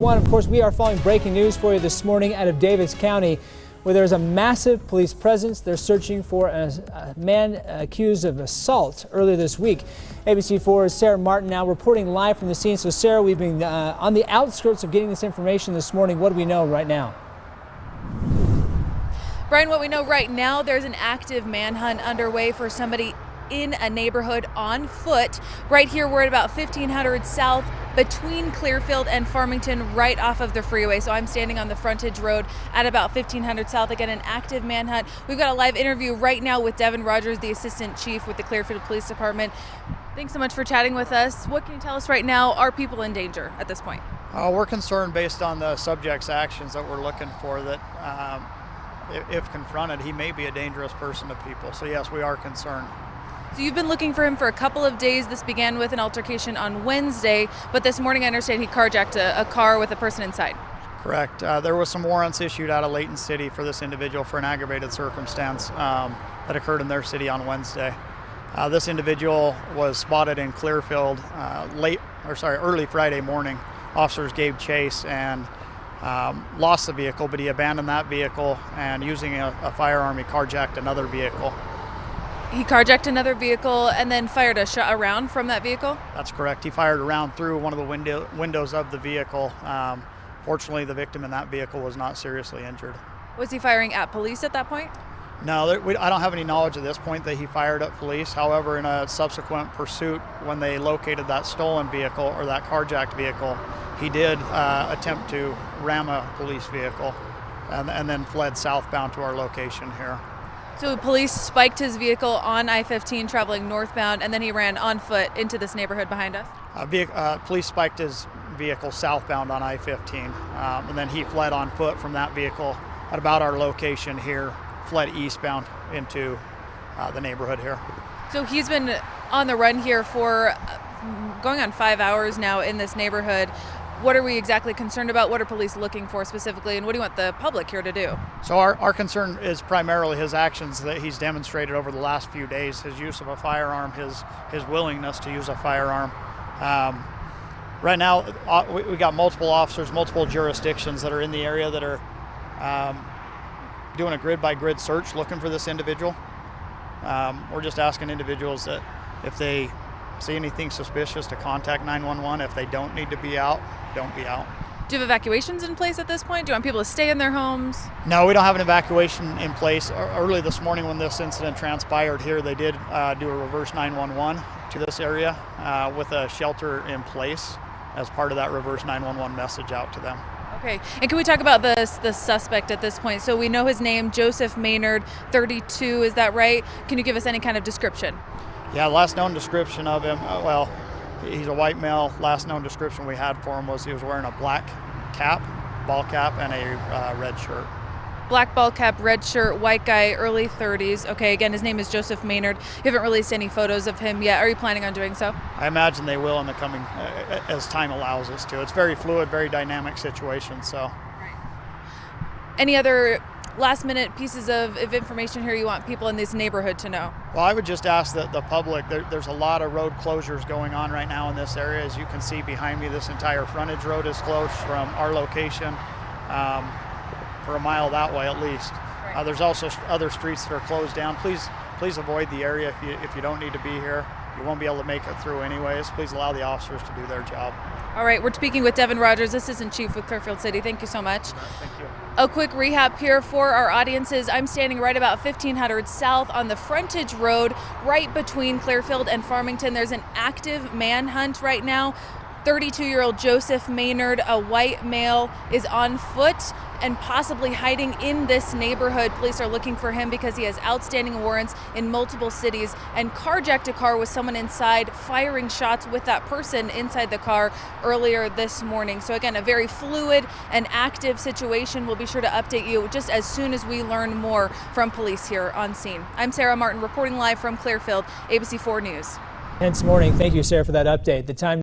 Of course, we are following breaking news for you this morning out of Davis County, where there's a massive police presence. They're searching for a man accused of assault earlier this week. ABC4's Sarah Martin now reporting live from the scene. So, Sarah, we've been on the outskirts of getting this information this morning. What do we know right now? Brian, what we know right now, there's an active manhunt underway for somebody in a neighborhood on foot. Right here, we're at about 1500 South between Clearfield and Farmington, right off of the freeway. So I'm standing on the frontage road at about 1500 South. Again, an active manhunt. We've got a live interview right now with Devin Rogers, the assistant chief with the Clearfield Police Department. Thanks so much for chatting with us. What can you tell us right now? Are people in danger at this point? We're concerned based on the subject's actions that we're looking for that if confronted, he may be a dangerous person to people. So yes, we are concerned. So you've been looking for him for a couple of days. This began with an altercation on Wednesday, but this morning I understand he carjacked a car with a person inside. Correct. There was some warrants issued out of Layton City for this individual for an aggravated circumstance that occurred in their city on Wednesday. This individual was spotted in Clearfield early Friday morning. Officers gave chase and lost the vehicle, but he abandoned that vehicle and using a firearm, he carjacked another vehicle. He carjacked another vehicle and then fired a round from that vehicle? That's correct. He fired a round through one of the windows of the vehicle. Fortunately, the victim in that vehicle was not seriously injured. Was he firing at police at that point? No, I don't have any knowledge at this point that he fired at police. However, in a subsequent pursuit, when they located that stolen vehicle or that carjacked vehicle, he did attempt to ram a police vehicle and then fled southbound to our location here. So police spiked his vehicle on I-15 traveling northbound, and then he ran on foot into this neighborhood behind us? Police spiked his vehicle southbound on I-15, and then he fled on foot from that vehicle at about our location here, fled eastbound into the neighborhood here. So he's been on the run here for going on 5 hours now in this neighborhood. What are we exactly concerned about? What are police looking for specifically, and what do you want the public here to do? So our concern is primarily his actions that he's demonstrated over the last few days, his use of a firearm, his willingness to use a firearm. Right now, we got multiple officers, multiple jurisdictions that are in the area that are doing a grid-by-grid search looking for this individual. We're just asking individuals that if they see anything suspicious to contact 911. If they don't need to be out, don't be out. Do you have evacuations in place at this point? Do you want people to stay in their homes? No, we don't have an evacuation in place. Early this morning when this incident transpired here, they did do a reverse 911 to this area with a shelter in place as part of that reverse 911 message out to them. Okay, and can we talk about the suspect at this point? So we know his name, Joseph Maynard, 32, is that right? Can you give us any kind of description? Yeah, last known description of him, well, he's a white male. Last known description we had for him was he was wearing a black cap, ball cap, and a red shirt. Black ball cap, red shirt, white guy, early 30s. Okay, again, his name is Joseph Maynard. You haven't released any photos of him yet. Are you planning on doing so? I imagine they will in the coming, as time allows us to. It's very fluid, very dynamic situation, so. Any other last-minute pieces of information here you want people in this neighborhood to know? Well, I would just ask that the public, there's a lot of road closures going on right now in this area. As you can see behind me, this entire frontage road is closed from our location for a mile that way at least. There's also other streets that are closed down. Please avoid the area if you don't need to be here. You won't be able to make it through anyways. Please allow the officers to do their job. All right, we're speaking with Devin Rogers, Assistant Chief with Clearfield City. Thank you so much. Thank you. A quick recap here for our audiences. I'm standing right about 1500 South on the frontage road, right between Clearfield and Farmington. There's an active manhunt right now. 32-year-old Joseph Maynard, a white male, is on foot and possibly hiding in this neighborhood. Police are looking for him because he has outstanding warrants in multiple cities and carjacked a car with someone inside, firing shots with that person inside the car earlier this morning. So again, a very fluid and active situation. We'll be sure to update you just as soon as we learn more from police here on scene. I'm Sarah Martin reporting live from Clearfield, ABC4 News. Hence morning. Thank you, Sarah, for that update. The time